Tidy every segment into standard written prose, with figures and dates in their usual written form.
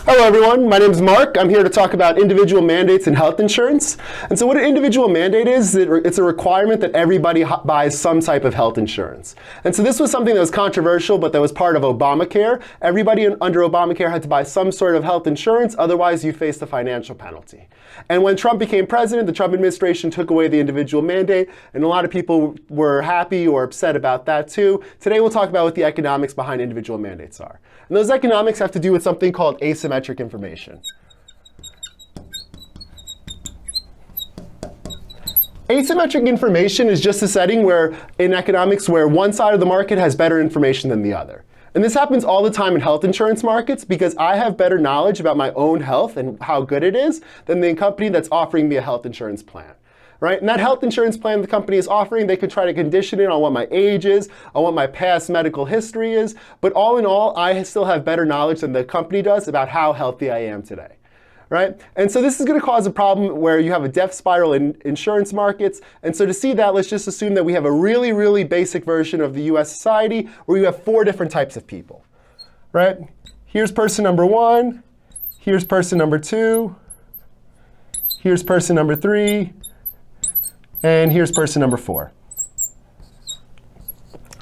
Hello everyone, my name is Mark. I'm here to talk about individual mandates in health insurance. And so what an individual mandate is, it's a requirement that everybody buys some type of health insurance. And so this was something that was controversial, but that was part of Obamacare. Everybody under Obamacare had to buy some sort of health insurance, otherwise you faced a financial penalty. And when Trump became president, the Trump administration took away the individual mandate, and a lot of people were happy or upset about that too. Today we'll talk about what the economics behind individual mandates are. And those economics have to do with something called asymmetric information. Asymmetric information is just a setting where, in economics, where one side of the market has better information than the other. And this happens all the time in health insurance markets because I have better knowledge about my own health and how good it is than the company that's offering me a health insurance plan. Right? And that health insurance plan the company is offering, they could try to condition it on what my age is, on what my past medical history is. But all in all, I still have better knowledge than the company does about how healthy I am today. Right? And so this is going to cause a problem where you have a death spiral in insurance markets. And so to see that, let's just assume that we have a really, really basic version of the US society where you have 4 different types of people. Right? Here's person number 1. Here's person number 2. Here's person number 3. And here's person number 4.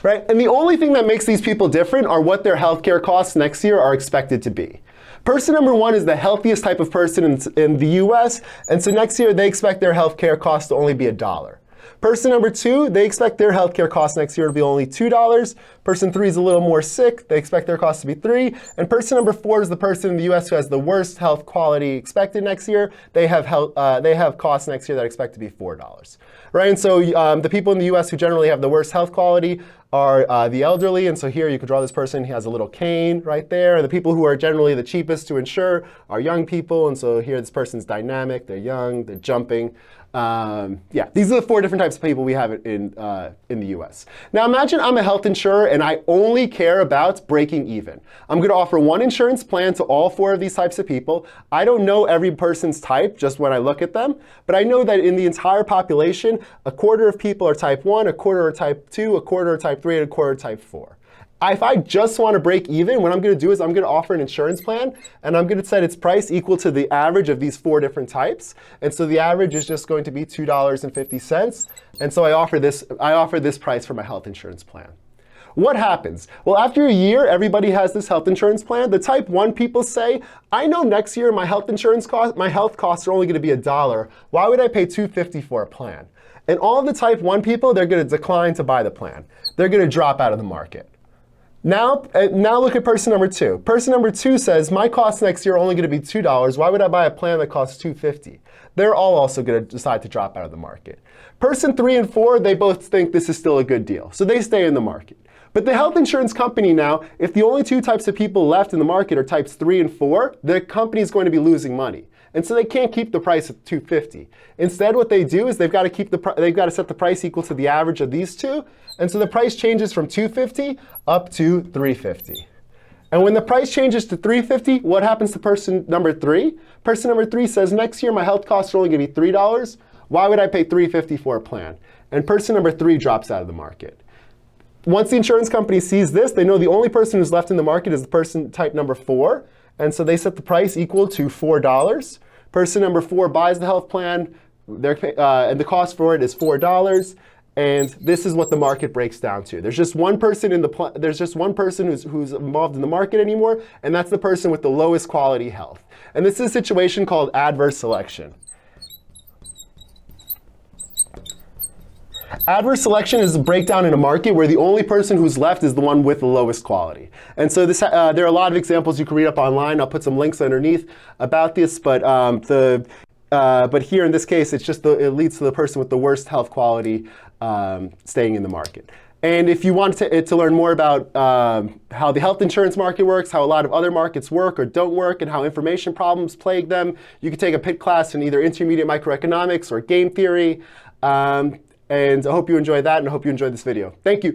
Right? And the only thing that makes these people different are what their healthcare costs next year are expected to be. Person number 1 is the healthiest type of person in the US, and so next year they expect their healthcare costs to only be $1. Person number 2, they expect their healthcare costs next year to be only $2. Person 3 is a little more sick. They expect their costs to be $3. And person number 4 is the person in the US who has the worst health quality expected next year. They have costs next year that expect to be $4. Right? And so the people in the US who generally have the worst health quality are the elderly. And so here you could draw this person. He has a little cane right there. And the people who are generally the cheapest to insure are young people. And so here this person's dynamic. They're young. They're jumping. Yeah, these are the 4 different types of people we have in the US. Now imagine I'm a health insurer and I only care about breaking even. I'm going to offer one insurance plan to all 4 of these types of people. I don't know every person's type just when I look at them, but I know that in the entire population, a quarter of people are type 1, a quarter are type 2, a quarter are type 3, and a quarter are type 4. If I just want to break even, what I'm going to do is I'm going to offer an insurance plan, and I'm going to set its price equal to the average of these 4 different types. And so the average is just going to be $2.50. And so I offer this price for my health insurance plan. What happens? Well, after a year, everybody has this health insurance plan. The type 1 people say, I know next year my health costs are only going to be $1. Why would I pay $2.50 for a plan? And all of the type 1 people, they're going to decline to buy the plan. They're going to drop out of the market. Now look at person number 2. Person number 2 says, my costs next year are only going to be $2. Why would I buy a plan that costs $2.50? They're all also going to decide to drop out of the market. Person 3 and 4, they both think this is still a good deal. So they stay in the market. But the health insurance company now, if the only 2 types of people left in the market are types 3 and 4, the company is going to be losing money. And so they can't keep the price at $2.50. Instead, what they do is they've got to set the price equal to the average of these 2. And so the price changes from $2.50 up to $3.50. And when the price changes to $3.50, what happens to person number 3? Person number 3 says, next year my health costs are only going to be $3. Why would I pay $3.50 for a plan? And person number 3 drops out of the market. Once the insurance company sees this, they know the only person who's left in the market is the person type number 4. And so they set the price equal to $4. Person number 4 buys the health plan, and the cost for it is $4. And this is what the market breaks down to. There's just one person who's involved in the market anymore, and that's the person with the lowest quality health. And this is a situation called adverse selection. Adverse selection is a breakdown in a market where the only person who's left is the one with the lowest quality. And so there are a lot of examples you can read up online. I'll put some links underneath about this, but here in this case, it leads to the person with the worst health quality staying in the market. And if you want to learn more about how the health insurance market works, how a lot of other markets work or don't work, and how information problems plague them, you can take a Pitt class in either Intermediate Microeconomics or Game Theory. And I hope you enjoy that, and I hope you enjoyed this video. Thank you.